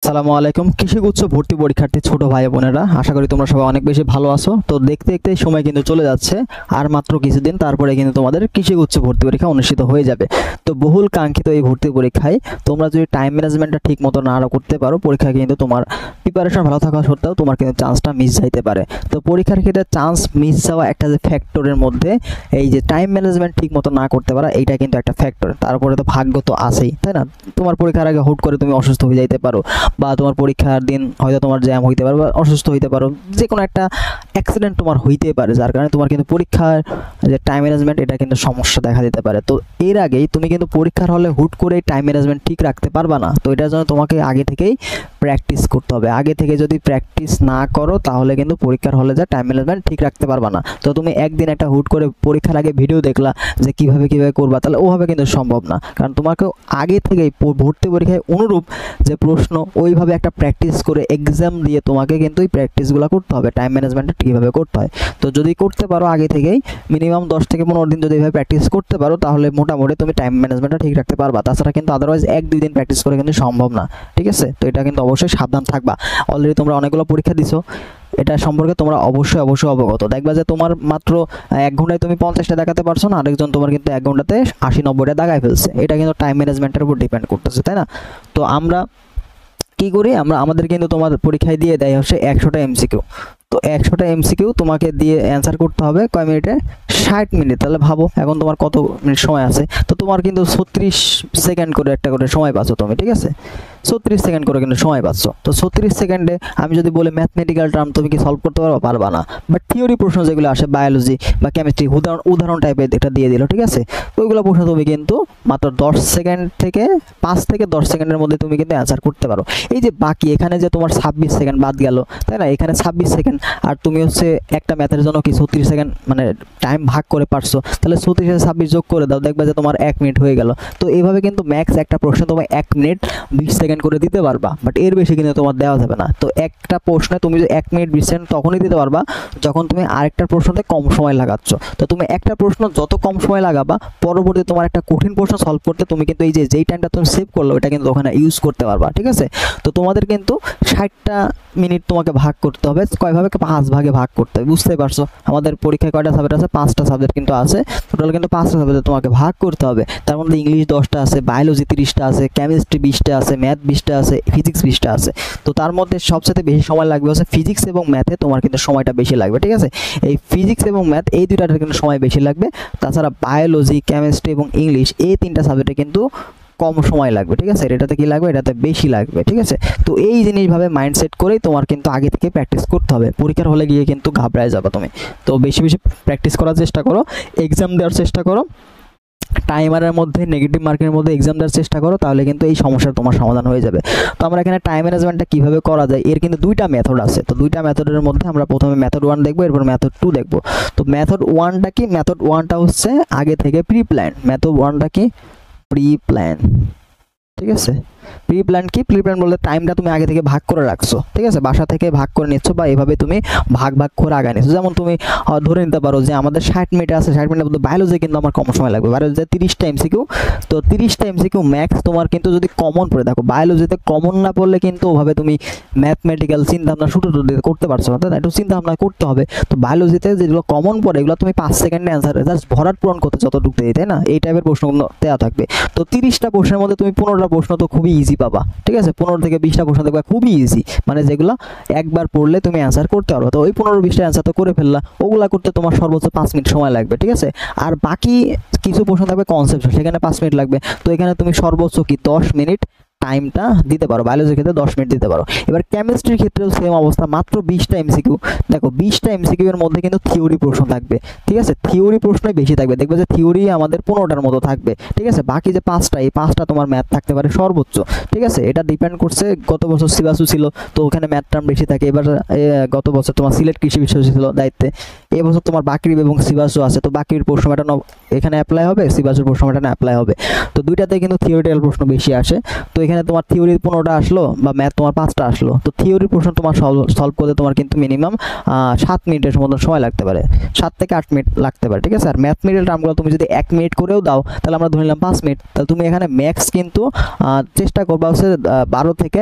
আসসালামু আলাইকুম। কৃষি উচ্চ ভর্তি পরীক্ষার্থী ছোট ভাই বোনেরা, আশা করি তোমরা সবাই অনেক বেশি ভালো আছো। তো দেখতে দেখতে সময় কিন্তু চলে যাচ্ছে, আর মাত্র কিছুদিন তারপরে কিন্তু তোমাদের কৃষি উচ্চ ভর্তি পরীক্ষা অনুষ্ঠিত হয়ে যাবে। তো বহুল কাঙ্ক্ষিত এই ভর্তি পরীক্ষায় তোমরা যদি টাইম ম্যানেজমেন্টটা ঠিক মতো না করতে পারো, পরীক্ষা কিন্তু তোমার প্রিপারেশন ভালো থাকা সত্ত্বেও তোমার কিন্তু চান্সটা মিস যাইতে পারে। তো পরীক্ষার ক্ষেত্রে চান্স মিস যাওয়া একটা যে ফ্যাক্টরের মধ্যে এই যে টাইম ম্যানেজমেন্ট ঠিক মতো না করতে পারা, এইটা কিন্তু একটা ফ্যাক্টর। তারপরে তো ভাগ্য তো আছেই, তাই না? তোমার পরীক্ষার আগে হুট করে তুমি অসুস্থ হয়ে যাইতে পারো, বা তোমার পরীক্ষার দিন হয়তো তোমার জ্যাম হইতে পারে, বা অসুস্থ হইতে পারো, যে কোনো একটা অ্যাক্সিডেন্ট তোমার হইতে পারে, যার কারণে তোমার কিন্তু পরীক্ষার যে টাইম ম্যানেজমেন্ট এটা কিন্তু সমস্যা দেখা দিতে পারে। তো এর আগেই তুমি কিন্তু পরীক্ষার হলে হুট করে টাইম ম্যানেজমেন্ট ঠিক রাখতে পারবা না। তো এটার জন্য তোমাকে আগে থেকেই প্র্যাকটিস করতে হবে। আগে থেকে যদি প্র্যাকটিস না করো তাহলে কিন্তু পরীক্ষার হলে যা টাইম ম্যানেজমেন্ট ঠিক রাখতে পারবা না। তো তুমি একদিন একটা হুট করে পরীক্ষার আগে ভিডিও দেখলা যে কিভাবে করবা, তাহলে ওভাবে কিন্তু সম্ভব না। কারণ তোমাকে আগে থেকেই ভর্তি পরীক্ষায় অনুরূপ যে প্রশ্ন ওইভাবে একটা প্র্যাকটিস করে এক্সাম দিয়ে তোমাকে কিন্তু এই প্র্যাকটিসগুলো করতে হবে, টাইম ম্যানেজমেন্টটা কীভাবে করতে হয়। তো যদি করতে পারো আগে থেকেই মিনিমাম 10 থেকে 15 দিন যদি এইভাবে প্র্যাকটিস করতে পারো, তাহলে মোটামুটি তুমি টাইম ম্যানেজমেন্টটা ঠিক রাখতে পারবা। তাছাড়া কিন্তু আদারওয়াইজ 1-2 দিন প্র্যাকটিস করে কিন্তু সম্ভব না, ঠিক আছে? তো এটা কিন্তু অবশ্যই সাবধান থাকবা। অলরেডি তোমরা অনেকগুলো পরীক্ষা দিছো, এটা সম্পর্কে তোমরা অবশ্যই অবগত। দেখবা যে তোমার মাত্র 1 ঘন্টায় তুমি 50টা দেখাতে পারছো না, আরেকজন তোমার কিন্তু 1 ঘন্টাতে 80-90টা দেখায় ফেলছে। এটা কিন্তু টাইম ম্যানেজমেন্টের উপর ডিপেন্ড করতেছে, তাই না? তো আমরা কি করি, আমাদের কিন্তু তোমার পরীক্ষায় দিয়ে দেয় হচ্ছে 100টা এমসিকিউ। তো 100টা এমসিকিউ তোমাকে দিয়ে অ্যান্সার করতে হবে কয় মিনিটে? 60 মিনিট। তাহলে ভাবো এখন তোমার কত মিনিট সময় আছে। তো তোমার কিন্তু 36 সেকেন্ড করে একটা করে সময় পাচ্ছ তুমি, ঠিক আছে? 36 সেকেন্ড করে কিন্তু সময় পাচ্ছ। তো 36 সেকেন্ডে আমি যদি বলি ম্যাথমেটিক্যাল টার্ম তুমি কি সলভ করতে পারবা না। বাট থিওরি প্রশ্ন যেগুলো আসে বায়োলজি বা কেমিস্ট্রি, উদাহরণ টাইপের এটা দিয়ে দিল, ঠিক আছে? তো ওইগুলো প্রশ্ন তুমি কিন্তু মাত্র 10 সেকেন্ড থেকে 5 থেকে 10 সেকেন্ডের মধ্যে তুমি কিন্তু অ্যান্সার করতে পারো। এই যে বাকি এখানে যে তোমার 26 সেকেন্ড বাদ গেল, তাই না? এখানে 26 সেকেন্ড, আর তুমি হচ্ছে একটা ম্যাথের জন্য কি 36 সেকেন্ড মানে টাইম ভাগ করে পারছো, তাহলে 36 এর 26 যোগ করে দাও, দেখবা যে তোমার 1 মিনিট হয়ে গেল। তো এইভাবে কিন্তু ম্যাক্স একটা প্রশ্ন তোমার 1 মিনিট 20 সেকেন্ড করে দিতে পারবা, বাট এর বেশি কিন্তু তোমার দেওয়া যাবে না। তো একটা প্রশ্নে তুমি যে 1 মিনিট 20 সেকেন্ড তখনই দিতে পারবা যখন তুমি আরেকটা প্রশ্নতে কম সময় লাগাচ্ছ। তো তুমি একটা প্রশ্ন যত কম সময় লাগাবা, পরবর্তী তোমার একটা কঠিন প্রশ্ন সলভ করতে তুমি কিন্তু এই যে যেই টাইমটা তুমি সেভ করলো এটা কিন্তু ওখানে ইউজ করতে পারবা, ঠিক আছে? তো তোমাদের কিন্তু 60টা মিনিট তোমাকে ভাগ করতে হবে। কয়ভাবে? 5 ভাগে ভাগ করতে হবে, বুঝতে পারছো? আমাদের পরীক্ষায় কয়টা সাবজেক্ট আছে? 5টা সাবজেক্ট কিন্তু আছে। টোটাল কিন্তু 5টা সাবজেক্টে তোমাকে ভাগ করতে হবে। তার মধ্যে ইংলিশ 10টা আছে, বায়োলজি 30টা আছে, কেমিস্ট্রি 20টা আছে, ম্যাথ 20টা আছে, ফিজিক্স 20টা আছে। তো তার মধ্যে সবচেয়ে বেশি সময় লাগবে হচ্ছে ফিজিক্স এবং ম্যাথে, তোমার কিন্তু সময়টা বেশি লাগবে, ঠিক আছে? এই ফিজিক্স এবং ম্যাথ এই দুইটার কিন্তু সময় বেশি লাগবে। তাছাড়া বায়োলজি, কেমিস্ট্রি এবং ইংলিশ এই 3টা সাবজেক্টে কিন্তু কম সময় লাগবে, ঠিক আছে? এটাতে কি লাগবে? এটাতে বেশি লাগবে, ঠিক আছে? তো এই জিনিসভাবে মাইন্ডসেট করেই তোমার কিন্তু আগে থেকে প্র্যাকটিস করতে হবে। পরীক্ষার হলে গিয়ে কিন্তু ঘাবড়ায় যাবে তুমি। তো বেশি বেশি প্র্যাকটিস করার চেষ্টা করো, এক্সাম দেওয়ার চেষ্টা করো, টাইমারের মধ্যে নেগেটিভ মার্কের মধ্যে এক্সাম দেওয়ার চেষ্টা করো, তাহলে কিন্তু এই সমস্যার তোমার সমাধান হয়ে যাবে। তো আমরা এখানে টাইম ম্যানেজমেন্টটা কীভাবে করা যায় এর কিন্তু 2টা মেথড আছে। তো 2টা মেথডের মধ্যে আমরা প্রথমে মেথড 1 দেখবো, এরপর মেথড 2 দেখবো। তো মেথড 1টা কি? মেথড 1টা হচ্ছে আগে থেকে প্রি প্ল্যান। মেথড 1টা কি? প্রি প্ল্যান, ঠিক আছে? প্রি প্ল্যান কি? প্রি প্ল্যান বলতে টাইমটা তুমি আগে থেকে ভাগ করে রাখছো, ঠিক আছে? বাসা থেকে ভাগ করে নিচ্ছ, বা এভাবে তুমি ভাগ করে আগে নিচ্ছ। যেমন তুমি ধরে নিতে পারো যে আমাদের 60 মিনিট আছে, 60 মিনিটের মধ্যে বায়োলজি কিন্তু আমার কম সময় লাগবে। বায়োলজিতে 30টা এমসিকিউ। তো 30টা এমসিকিউ ম্যাক্স তোমার কিন্তু যদি কমন পড়ে, দেখো বায়োলজিতে কমন না পড়লে কিন্তু ওভাবে তুমি ম্যাথমেটিক্যাল চিন্তাভাবনা শুরু করতে পারছো না, তাই না? একটু চিন্তাভাবনা করতে হবে। তো বায়োলজিতে যেগুলো কমন পড়ে এগুলো তুমি 5 সেকেন্ডে অ্যান্সার জাস্ট ভরাট পূরণ করতে যতটুকু দেয়, তাই না? এই টাইপের প্রশ্নগুলো দেওয়া থাকবে। তো 30টা প্রশ্নের মধ্যে তুমি 15টা প্রশ্ন তো খুবই ইজি পাবা, ঠিক আছে? 15 থেকে 20টা প্রশ্ন দেখবা খুবই ইজি, মানে যেগুলো একবার পড়লে তুমি অ্যান্সার করতে পারবে। তো ওই 15-20টা অ্যান্সার তো করে ফেললা, ওগুলা করতে তোমার সর্বোচ্চ 5 মিনিট সময় লাগবে, ঠিক আছে? আর বাকি কিছু প্রশ্ন থাকবে কনসেপ্ট, সেখানে 5 মিনিট লাগবে। তো এখানে তুমি সর্বোচ্চ কি 10 মিনিট টাইমটা দিতে পারো। বায়োলজির ক্ষেত্রে 10 মিনিট দিতে পারো। এবার কেমিস্ট্রির ক্ষেত্রেও সেম অবস্থা, মাত্র 20টা এমসিকিউ। দেখো 20টা এমসিকিউ এর মধ্যে কিন্তু থিওরি প্রশ্ন থাকবে, ঠিক আছে? থিওরি প্রশ্নই বেশি থাকবে, দেখবে যে থিওরি আমাদের 15টার মতো থাকবে, ঠিক আছে? বাকি যে 5টা, এই 5টা তোমার ম্যাথ থাকতে পারে সর্বোচ্চ, ঠিক আছে? এটা ডিপেন্ড করছে গত বছর সিবাসু ছিল, তো ওখানে ম্যাথ টার্ম বেশি থাকে। এবার গত বছর তোমার সিলেট কৃষি বিশ্ববিদ্যালয় ছিল দায়িত্বে, এবছর তোমার বাকরি এবং সিবাসু আছে। তো বাকির প্রশ্ন প্যাটার্ন এখানে অ্যাপ্লাই হবে, সিবাসুর প্রশ্ন প্যাটার্ন অ্যাপ্লাই হবে। তো দুইটাতে কিন্তু থিওরিটিক্যাল প্রশ্ন বেশি আসে। তো এখানে তোমার থিওরি 15টা আসলো, বা ম্যাথ তোমার 5টা আসলো। তো থিওরির প্রশ্ন তোমার সলভ করতে তোমার কিন্তু মিনিমাম 7 মিনিটের মতো সময় লাগতে পারে, 7 থেকে 8 মিনিট লাগতে পারে, ঠিক আছে? আর ম্যাথমেটিক্যাল টার্মগুলো তুমি যদি 1 মিনিট করেও দাও, তাহলে আমরা ধরে নিলাম 5 মিনিট। তাহলে তুমি এখানে ম্যাক্স কিন্তু চেষ্টা করবা হচ্ছে 12 থেকে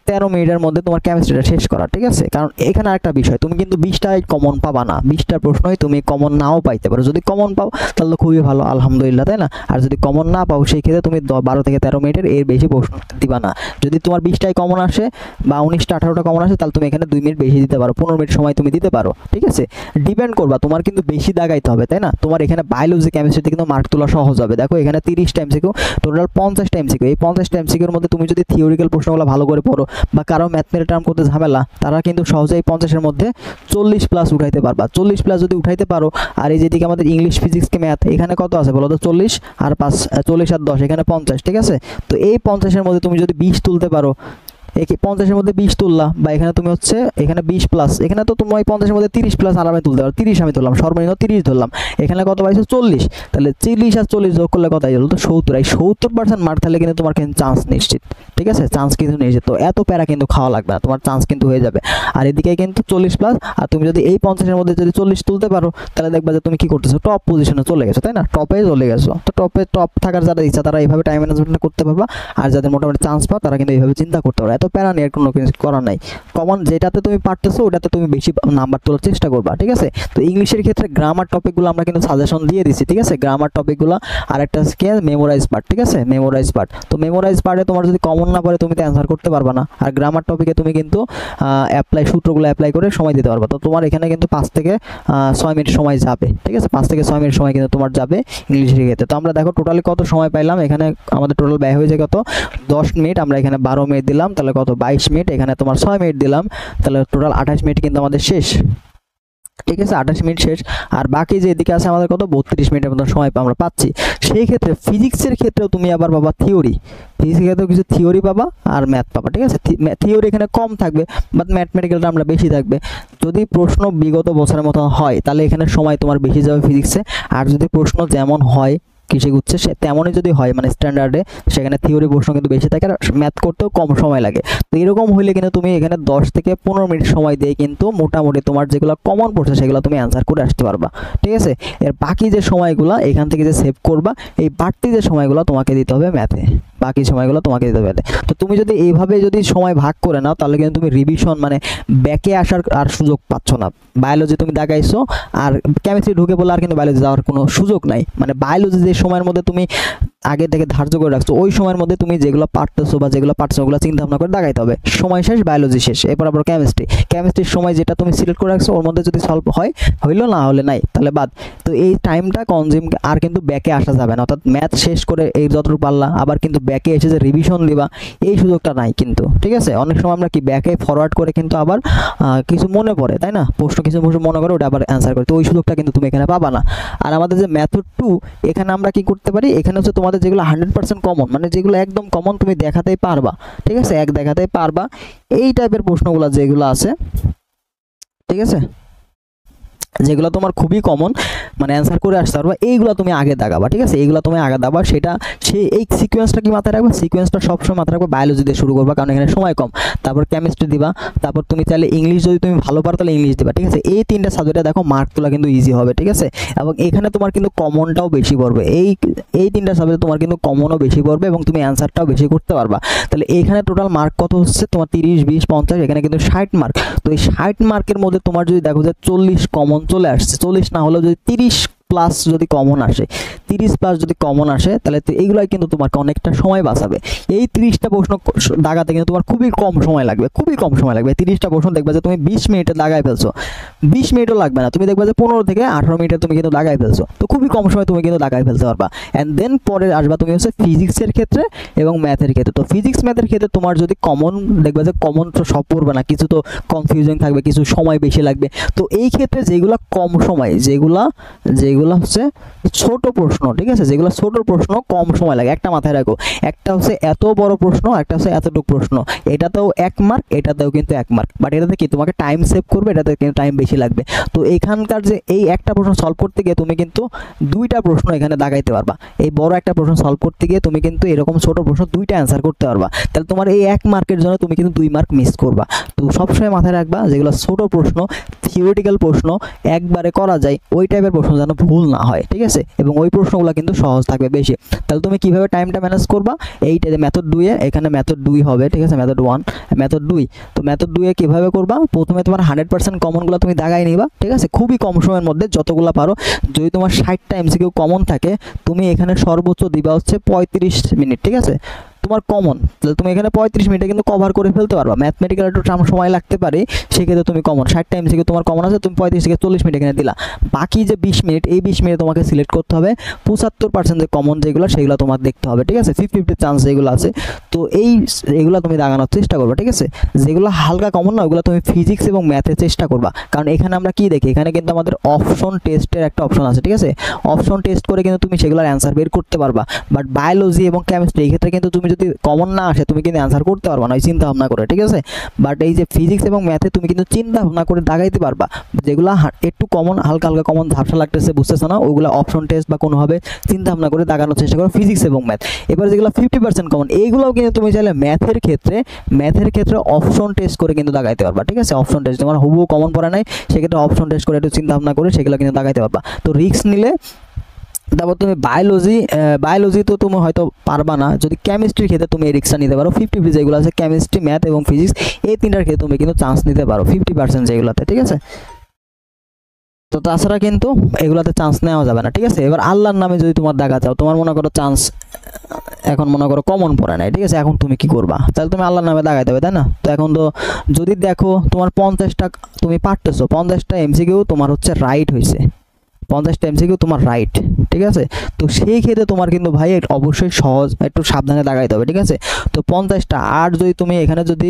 13 মিনিটের মধ্যে তোমার কেমিস্ট্রিটা শেষ করা, ঠিক আছে। কারণ এখানে আরেকটা বিষয়, তুমি কিন্তু 20টাই কমন পাবা না, 20টা প্রশ্নই তুমি কমন নাও পাইতে পারো। যদি কমন পাও তাহলে তো খুবই ভালো, আলহামদুলিল্লাহ, তাই না। আর যদি কমন না পাও সেই ক্ষেত্রে তুমি 12 থেকে 13 মিনিটের এর বেশি প্রশ্ন দিবা না। যদি তোমার 20টাই কমন আসে বা 19টা 18টা কমন আসে, তাহলে তুমি এখানে 2 মিনিট বেশি দিতে পারো, 15 মিনিট সময় তুমি দিতে পারো, ঠিক আছে। ডিপেন্ড করবা, তোমার কিন্তু বেশি দাগাইতে হবে, তাই না। তোমার এখানে বায়োলজি কেমিস্ট্রিতে কিন্তু মার্ক তোলা সহজ হবে। দেখো এখানে 30টা এমসিকিউ, টোটাল 50টা এমসিকিউ। এই 50টা এমসিকিউর মধ্যে তুমি যদি থিওরিক্যাল প্রশ্নগুলো ভালো করে পড়ো বা কারো ম্যাথমেটিক্যাল টার্ম করতে ঝামেলা, তারা কিন্তু সহজেই 50-এর মধ্যে 40 প্লাস উঠাইতে পারবা। 40 প্লাস যদি উঠাইতে পারো, আর এই যেদিকে আমাদের ইংলিশ ফিজিক্স কে ম্যাথ, এখানে কত আছে বলো তো, 40 আর 5, 40 আর 10, এখানে 50, ঠিক আছে। তো এই 50-এর মধ্যে তুমি যদি 20 তুলতে পারো, এই 50-এর মধ্যে 20 তুললা, বা এখানে তুমি হচ্ছে এখানে 20 প্লাস, এখানে তো তুমি 50-এর মধ্যে 30 প্লাস আরামে তুলতে পারো। 30 আমি তুললাম, সর্বনিম্ন 30 ধরলাম, এখানে কত পাইছো 40, তাহলে 40 আর 40 যোগ করলে কত হলো তো 70। এই 70% মার্ক তাহলে কিন্তু তোমার কিন্তু চান্স নিশ্চিত, ঠিক আছে, চান্স কিন্তু নিশ্চিত। তো এত প্যারা কিন্তু খাওয়া লাগবে না, তোমার চান্স কিন্তু হয়ে যাবে। আর এদিকে কিন্তু 40 প্লাস, আর তুমি যদি এই 50-এর মধ্যে যদি 40 তুলতে পারো, তাহলে দেখবা যে তুমি কি করতেছো, টপ পজিশনে চলে গেছো, তাই না, টপে চলে গেছো। তো টপ থাকার যারা ইচ্ছা তারা এইভাবে টাইম ম্যানেজমেন্ট করতে পারবা, আর যাদের মোটামুটি চান্স পাও তারা কিন্তু এইভাবে চিন্তা করতে পারো। এত প্যারা নিয়ে কোনো করার নাই, কমন যেটাতে তুমি পারতেছো ওটাতে তুমি বেশি নাম্বার তোলার চেষ্টা করবা, ঠিক আছে। তো ইংলিশের ক্ষেত্রে গ্রামার টপিকগুলো আমরা কিন্তু সাজেশন দিয়ে দিচ্ছি, ঠিক আছে, গ্রামার টপিকগুলো। আর একটা কি মেমোরাইজ পার্ট, ঠিক আছে, মেমোরাইজ পার্ট। তো মেমোরাইজ পার্টে তোমার যদি কমন না পারে তুমি তো অ্যান্সার করতে পারবা না। আর গ্রামার টপিকে তুমি কিন্তু সূত্রগুলো অ্যাপ্লাই করে সময় দিতে পারবা। তো তোমার এখানে কিন্তু 5 থেকে 6 মিনিট সময় যাবে, ঠিক আছে, 5 থেকে 6 মিনিট সময় কিন্তু তোমার যাবে ইংলিশের ক্ষেত্রে। তো আমরা দেখো টোটালি কত সময় পাইলাম, এখানে আমাদের টোটাল ব্যয় হয়ে যায় কত, 10 মিনিট। আমরা এখানে 12 মিনিট দিলাম, তাহলে কত 22 মিনিট, এখানে তোমার 6 মিনিট দিলাম, তাহলে টোটাল 28 মিনিট কিন্তু আমাদের শেষ, ঠিক আছে, 28 মিনিট শেষ। আর বাকি যে এদিকে আছে আমাদের কত 32 মিনিটের মতো সময় আমরা পাচ্ছি। সেই ক্ষেত্রে ফিজিক্সের ক্ষেত্রেও তুমি আবার পাবা থিওরি, ফিজিক্সের ক্ষেত্রেও কিছু থিওরি পাবা আর ম্যাথ পাবা, ঠিক আছে। থিওরি এখানে কম থাকবে, বাট ম্যাথমেটিক্যালটা আমরা বেশি থাকবে। যদি প্রশ্ন বিগত বছরের মতো হয় তাহলে এখানে সময় তোমার বেশি যাবে ফিজিক্সে। আর যদি প্রশ্ন যেমন হয় কৃষিগুচ্ছে সে তেমনই যদি হয় মানে স্ট্যান্ডার্ডে, সেখানে থিওরি প্রশ্ন কিন্তু বেশি থাকে আর ম্যাথ করতেও কম সময় লাগে। তো এরকম হইলে কিন্তু তুমি এখানে 10 থেকে 15 মিনিট সময় দিয়ে কিন্তু মোটামুটি তোমার যেগুলো কমন পড়ছে সেগুলো তুমি অ্যান্সার করে আসতে পারবা, ঠিক আছে। এর বাকি যে সময়গুলো এখান থেকে যে সেভ করবা, এই বাড়তি যে সময়গুলো তোমাকে দিতে হবে ম্যাথে, বাকি সময়গুলো তোমাকে দিতে হবে। তো তুমি যদি এইভাবে যদি সময় ভাগ করে নাও তাহলে কিন্তু তুমি রিভিশন মানে ব্যাকে আসার আর সুযোগ পাচ্ছ না। বায়োলজি তুমি দাগাইছো আর কেমিস্ট্রি ঢুকে বলে আর কিন্তু বায়োলজি যাওয়ার কোনো সুযোগ নাই। মানে বায়োলজি যে সময়ের মধ্যে তুমি আগে থেকে ধার্য করে রাখছো ওই সময়ের মধ্যে তুমি যেগুলো পারতেছো বা যেগুলো পারছো ওগুলো চিন্তা ভাবনা করে দাগাইতে হবে। সময় শেষ, বায়োলজি শেষ, এরপর আবার কেমিস্ট্রির সময় যেটা তুমি সিলেক্ট করে রাখছো ওর মধ্যে যদি সলভ হয় হইলো, না হলে নাই, তাহলে বাদ। তো এই টাইমটা কনজিউম আর কিন্তু ব্যাকে আসা যাবে না, অর্থাৎ ম্যাথ শেষ করে এই যতটুকু পারলা আবার কিন্তু ব্যাকে এসে যে রিভিশন দিবা এই সুযোগটা নাই কিন্তু, ঠিক আছে। অনেক সময় আমরা কি ব্যাকে ফরওয়ার্ড করে কিন্তু আবার কিছু মনে পড়ে, তাই না, প্রশ্ন কিছু মনে করে ওটা আবার অ্যান্সার করে, তো ওই সুযোগটা কিন্তু তুমি এখানে পাবা না। আর আমাদের যে মেথড 2 এখানে আমরা কি করতে পারি, এখানে হচ্ছে তোমাদের যেগুলো 100% কমন মানে যেগুলো একদম কমন তুমি দেখাতেই পারবা, ঠিক আছে, দেখাতেই পারবা এই টাইপের প্রশ্নগুলো যেগুলো আছে, ঠিক আছে, যেগুলো তোমার খুবই কমন মানে অ্যান্সার করে আসতে পারবা এইগুলো তুমি আগে দাগাবা, ঠিক আছে, এইগুলো তুমি আগে দাগাবা। সেটা এই সিকোয়েন্সটা কি মাথায় রাখবা, সিকোয়েন্সটা সবসময় মাথায় রাখবা, বায়োলজি দিয়ে শুরু করবা কারণ এখানে সময় কম, তারপর কেমিস্ট্রি দিবা, তারপর তুমি চাইলে ইংলিশ যদি তুমি ভালো পারো তাহলে ইংলিশ দিবা, ঠিক আছে। এই 3টা সাবজেক্টে দেখো মার্ক তোলা কিন্তু ইজি হবে, ঠিক আছে, এবং এখানে তোমার কিন্তু কমনটাও বেশি পড়বে, এই 3টা সাবজেক্টে তোমার কিন্তু কমনও বেশি পড়বে এবং তুমি অ্যান্সারটাও বেশি করতে পারবা। তাহলে এখানে টোটাল মার্ক কত হচ্ছে তোমার 30, 20, 50, এখানে কিন্তু 60 মার্ক। তো এই 60 মার্কের মধ্যে তোমার যদি দেখো যে 40 কমন চলে আসছে, 40 না হলেও যদি 30 প্লাস যদি কমন আসে, 30 প্লাস যদি কমন আসে তাহলে এইগুলাই কিন্তু তোমাকে অনেকটা সময় বাঁচাবে। এই 30টা প্রশ্ন দাগাতে কিন্তু তোমার খুবই কম সময় লাগবে, খুবই কম সময় লাগবে। 30টা প্রশ্ন দেখবে যে তুমি 20 মিনিটে দাগায় ফেলছো, 20 মিনিটও লাগবে না, তুমি দেখবে যে 15 থেকে 18 মিনিটে তুমি কিন্তু দাগায় ফেলছো। তো খুবই কম সময় তুমি কিন্তু দাগায় ফেলতে পারবা। অ্যান্ড দেন পরে আসবা তুমি হচ্ছে ফিজিক্সের ক্ষেত্রে এবং ম্যাথের ক্ষেত্রে। তো ফিজিক্স ম্যাথের ক্ষেত্রে তোমার যদি কমন দেখবে যে কমন তো সব পড়বে না, কিছু তো কনফিউজিং থাকবে, কিছু সময় বেশি লাগবে। তো এই ক্ষেত্রে যেগুলো কম সময়, যেগুলো হচ্ছে ছোট প্রশ্ন, ঠিক আছে, যেগুলো ছোট প্রশ্ন কম সময় লাগে, একটা মাথায় রাখো, একটা হচ্ছে এত বড় প্রশ্ন, একটা হচ্ছে এতটুকু প্রশ্ন, এটাতেও 1 মার্ক, এটাতেও কিন্তু 1 মার্ক, বাট এটাতে কি তোমাকে টাইম সেভ করবে, এটাতে কিন্তু টাইম বেশি লাগবে। তো এখানকার যে এই একটা প্রশ্ন সলভ করতে গিয়ে তুমি কিন্তু 2টা প্রশ্ন এখানে দাগাইতে পারবা। এই বড় একটা প্রশ্ন সলভ করতে গিয়ে তুমি কিন্তু এরকম ছোট প্রশ্ন 2টা অ্যান্সার করতে পারবা। তাহলে তোমার এই 1 মার্কের জন্য তুমি কিন্তু 2 মার্ক মিস করবা। তো সবসময় মাথায় রাখবা যেগুলো ছোট প্রশ্ন, থিওরিটিক্যাল প্রশ্ন একবারে করা যায় ওই টাইপের প্রশ্ন যেন ভুল না হয়, ঠিক আছে, এবং ওই প্রশ্নগুলো কিন্তু সহজ থাকবে বেশি। তাহলে তুমি কিভাবে টাইমটা ম্যানেজ করবা, এইটা যে মেথড 2 এ, এখানে মেথড 2 হবে, ঠিক আছে, মেথড 1 মেথড 2। তো মেথড 2 এ কিভাবে করবা, প্রথমে তোমার 100% কমনগুলো তুমি দাগাই নিবা, ঠিক আছে, খুবই কম সময়ের মধ্যে যতগুলো পারো। যদি তোমার 60টা এমসিকিউ কমন থাকে, তুমি এখানে সর্বোচ্চ দিবা হচ্ছে 35 মিনিট, ঠিক আছে, তোমার কমন। তাহলে তুমি এখানে 35 মিনিটে কিন্তু কভার করে ফেলতে পারবা। ম্যাথমেটিক্যাল একটু সময় লাগতে পারে, সেক্ষেত্রে তুমি কমন 60টা এমসিকিউ তোমার কমন আছে, তুমি 35 থেকে 40 মিনিট এখানে দিলা। বাকি যে 20 মিনিট, এই 20 মিনিট তোমাকে সিলেক্ট করতে হবে 75% যে কমন যেগুলো সেগুলো তোমার দেখতে হবে, ঠিক আছে, 50-50 চান্স যেগুলো আছে। তো এগুলো তুমি দাগানোর চেষ্টা করবে, ঠিক আছে। যেগুলো হালকা কমন না, ওগুলো তুমি ফিজিক্স এবং ম্যাথের চেষ্টা করবা। কারণ এখানে আমরা কি দেখি, এখানে কিন্তু আমাদের অপশন টেস্টের একটা অপশন আছে, ঠিক আছে, অপশন টেস্ট করে কিন্তু তুমি সেগুলোর অ্যান্সার বের করতে পারবা। বাট বায়োলজি এবং কেমিস্ট্রি এই ক্ষেত্রে কিন্তু তুমি যদি কমন না আসে, তুমি কিন্তু অ্যান্সার করতে পারবা না, চিন্তা ভাবনা করে, ঠিক আছে। বাট এই যে ফিজিক্স এবং ম্যাথে তুমি কিন্তু চিন্তা ভাবনা করে দাগাইতে পারবা। যেগুলো একটু কমন, হালকা হালকা কমন, ঝাপসা লাগতেছে, বুঝতেছো না, ওগুলো অপশন টেস্ট বা কোনোভাবে চিন্তা ভাবনা করে দাগানোর চেষ্টা করো ফিজিক্স এবং ম্যাথ। এবার যেগুলো 50% কমন, এইগুলোও কিন্তু তুমি চাইলে ম্যাথের ক্ষেত্রে অপশন টেস্ট করে কিন্তু দাগাইতে পারবা, ঠিক আছে। অপশন টেস্ট তোমার হুবহু কমন পড়া নাই, সেক্ষেত্রে অপশন টেস্ট করে একটু চিন্তা ভাবনা করে সেগুলো কিন্তু দাগাইতে পারবা। তো রিস্ক নিলে, তারপর তুমি বায়োলজি তো তুমি হয়তো পারবা না, যদি কেমিস্ট্রির ক্ষেত্রে তুমি এই রিস্কটা নিতে পারো। 50-50 যেগুলো আছে কেমিস্ট্রি, ম্যাথ এবং ফিজিক্স, এই তিনটার ক্ষেত্রে তুমি কিন্তু চান্স নিতে পারো 50% যেগুলোতে, ঠিক আছে। তো তাছাড়া কিন্তু এগুলাতে চান্স নেওয়া যাবে না, ঠিক আছে। এবার আল্লাহর নামে যদি তোমার দেখা যাও, তোমার মনে করো চান্স এখন মনে করো কমন পড়ে নাই, ঠিক আছে, এখন তুমি কি করবা, তাহলে তুমি আল্লাহর নামে দাগাইতে হবে, তাই না। তো এখন তো যদি দেখো তোমার 50টা তুমি পারতেছো, 50টা এমসিকিউ তোমার হচ্ছে রাইট হয়েছে, 50টা এমসিকিউ তোমার রাইট, ঠিক আছে। তো সেই ক্ষেত্রে তোমার কিন্তু ভাই অবশ্যই সহজ, একটু সাবধানে দাগাইতে হবে, ঠিক আছে। তো 50টা, আর যদি তুমি এখানে যদি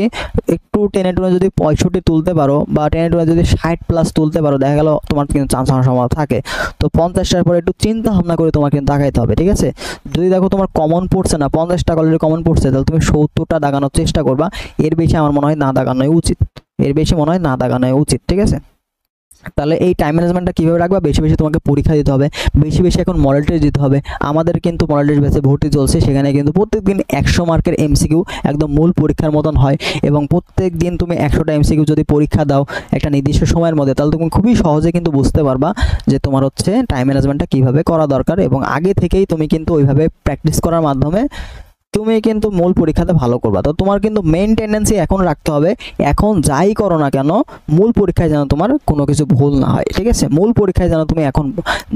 একটু টেনে টুনে যদি 65 তুলতে পারো, বা টেনে টুনে যদি 60+ তুলতে পারো, দেখা গেল তোমার কিন্তু চান্স হওয়ার সম্ভাবনা থাকে। তো 50টার পরে একটু চিন্তা ভাবনা করে তোমার কিন্তু দাগাইতে হবে, ঠিক আছে। যদি দেখো তোমার কমন পড়ছে না, 50টা অলরেডি কমন পড়ছে, তাহলে তুমি 70টা দাগানোর চেষ্টা করবা। এর বেশি আমার মনে হয় না দাগানোই উচিত, ঠিক আছে। তাহলে এই টাইম ম্যানেজমেন্টটা কীভাবে রাখবা, বেশি বেশি তোমাকে পরীক্ষা দিতে হবে, বেশি বেশি এখন মডেল টেস্ট দিতে হবে। আমাদের কিন্তু মডেল টেস্ট ব্যাচে ভর্তি চলছে, সেখানে কিন্তু প্রত্যেকদিন 100 মার্কের এমসিকিউ একদম মূল পরীক্ষার মতন হয়, এবং প্রত্যেক দিন তুমি 100টা এমসিকিউ যদি পরীক্ষা দাও একটা নির্দিষ্ট সময়ের মধ্যে, তাহলে তুমি খুবই সহজে কিন্তু বুঝতে পারবা যে তোমার হচ্ছে টাইম ম্যানেজমেন্টটা কীভাবে করা দরকার। এবং আগে থেকেই তুমি কিন্তু ওইভাবে প্র্যাকটিস করার মাধ্যমে তুমি কিন্তু মূল পরীক্ষাতে ভালো করবা। তো তোমার কিন্তু মেইন টেন্ডেন্সি এখন রাখতে হবে, এখন যাই করো না কেন মূল পরীক্ষায় যেন তোমার কোনো কিছু ভুল না হয়, ঠিক আছে। মূল পরীক্ষায় যেন তুমি এখন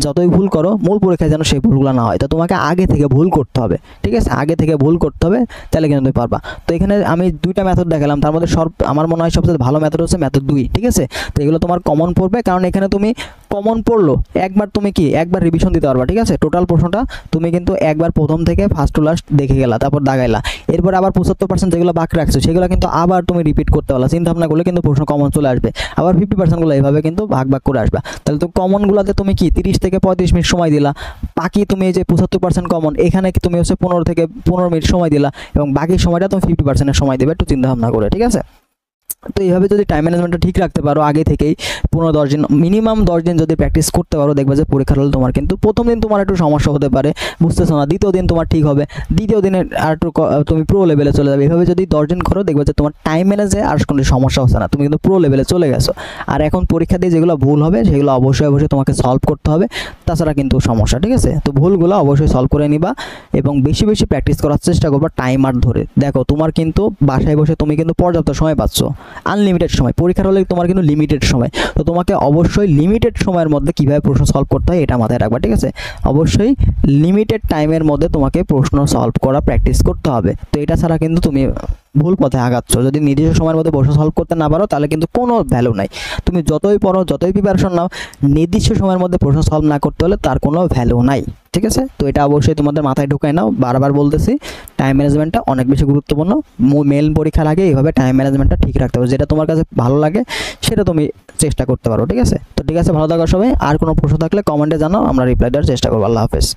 যতই ভুল করো, মূল পরীক্ষায় যেন সেই ভুলগুলো না হয়। তো তোমাকে আগে থেকে ভুল করতে হবে, ঠিক আছে, আগে থেকে ভুল করতে হবে, তাহলে কিন্তু তুমি পারবা। তো এখানে আমি 2টা মেথড দেখালাম, তার মধ্যে আমার মনে হয় সবচেয়ে ভালো মেথড হচ্ছে মেথড 2, ঠিক আছে। তো এগুলো তোমার কমন পড়বে, কারণ এখানে তুমি কমন পড়লো একবার, তুমি কি একবার রিভিশন দিতে পারবা, ঠিক আছে। টোটাল প্রশ্নটা তুমি কিন্তু একবার প্রথম থেকে ফার্স্ট টু লাস্ট দেখে গেলা, তারপর দাগাইলা। এরপর আবার 75% যেগুলো বাকি রাখছো সেগুলো কিন্তু আবার তুমি রিপিট করতে পারলা, চিন্তা ভাবনা করলে কিন্তু প্রশ্ন কমন চলে আসবে। আবার 50% গুলো এইভাবে কিন্তু ভাগ করে আসবা। তাহলে তো কমনগুলোতে তুমি কি 30 থেকে 35 মিনিট সময় দিলা, বাকি তুমি এই যে 75% কমন, এখানে তুমি হচ্ছে 15 থেকে 15 মিনিট সময় দিলা, এবং বাকি সময়টা তুমি 50% সময় দেবে, একটু চিন্তা ভাবনা করে, ঠিক আছে। তো এইভাবে যদি টাইম ম্যানেজমেন্টটা ঠিক রাখতে পারো, আগে থেকেই 15-10 দিন, মিনিমাম 10 দিন যদি প্র্যাকটিস করতে পারো, দেখবে যে পরীক্ষার হলে তোমার কিন্তু প্রথম দিন তোমার একটু সমস্যা হতে পারে, বুঝতেছো না, দ্বিতীয় দিন তোমার ঠিক হবে, দ্বিতীয় দিনে আর একটু তুমি প্রো লেভেলে চলে যাবে। এইভাবে যদি 10 দিন করো, দেখবে যে তোমার টাইম ম্যানেজে আর কোনো সমস্যা হচ্ছে না, তুমি কিন্তু প্রো লেভেলে চলে গেছো। আর এখন পরীক্ষা দিয়ে যেগুলো ভুল হবে সেগুলো অবশ্যই তোমাকে সলভ করতে হবে, তাছাড়া কিন্তু সমস্যা, ঠিক আছে। তো ভুলগুলো অবশ্যই সলভ করে নিবা, এবং বেশি বেশি প্র্যাকটিস করার চেষ্টা করবা টাইমার ধরে। দেখো তোমার কিন্তু বাসায় বসে তুমি কিন্তু পর্যাপ্ত সময় পাচ্ছ, আনলিমিটেড সময়, পরীক্ষার হলে তোমার কিন্তু লিমিটেড সময়। তো তোমাকে অবশ্যই লিমিটেড সময়ের মধ্যে কীভাবে প্রশ্ন সলভ করতে হয় এটা মাথায় রাখবা, ঠিক আছে। অবশ্যই লিমিটেড টাইমের মধ্যে তোমাকে প্রশ্ন সলভ করা প্র্যাকটিস করতে হবে। তো এটা ছাড়া কিন্তু তুমি ভুল পথে আগাচ্ছ। যদি নির্দিষ্ট সময়ের মধ্যে প্রশ্ন সলভ করতে না পারো, তাহলে কিন্তু কোনো ভ্যালু নাই। তুমি যতই পড়ো, যতই প্রিপারেশন নাও, নির্দিষ্ট সময়ের মধ্যে প্রশ্ন সলভ না করতে হলে তার কোনো ভ্যালু নাই, ঠিক আছে। তো এটা অবশ্যই তোমাদের মাথায় ঢুকাই নাও, বারবার বলতেছি, টাইম ম্যানেজমেন্টটা অনেক বেশি গুরুত্বপূর্ণ। মেল পরীক্ষার আগে এইভাবে টাইম ম্যানেজমেন্টটা ঠিক রাখতে হবে, যেটা তোমার কাছে ভালো লাগে সেটা তুমি চেষ্টা করতে পারো, ঠিক আছে। তো ঠিক আছে, ভালো থাকো সবাই। আর কোনো প্রশ্ন থাকলে কমেন্টে জানাও, আমরা রিপ্লাই দেওয়ার চেষ্টা করবো। আল্লাহ হাফেজ।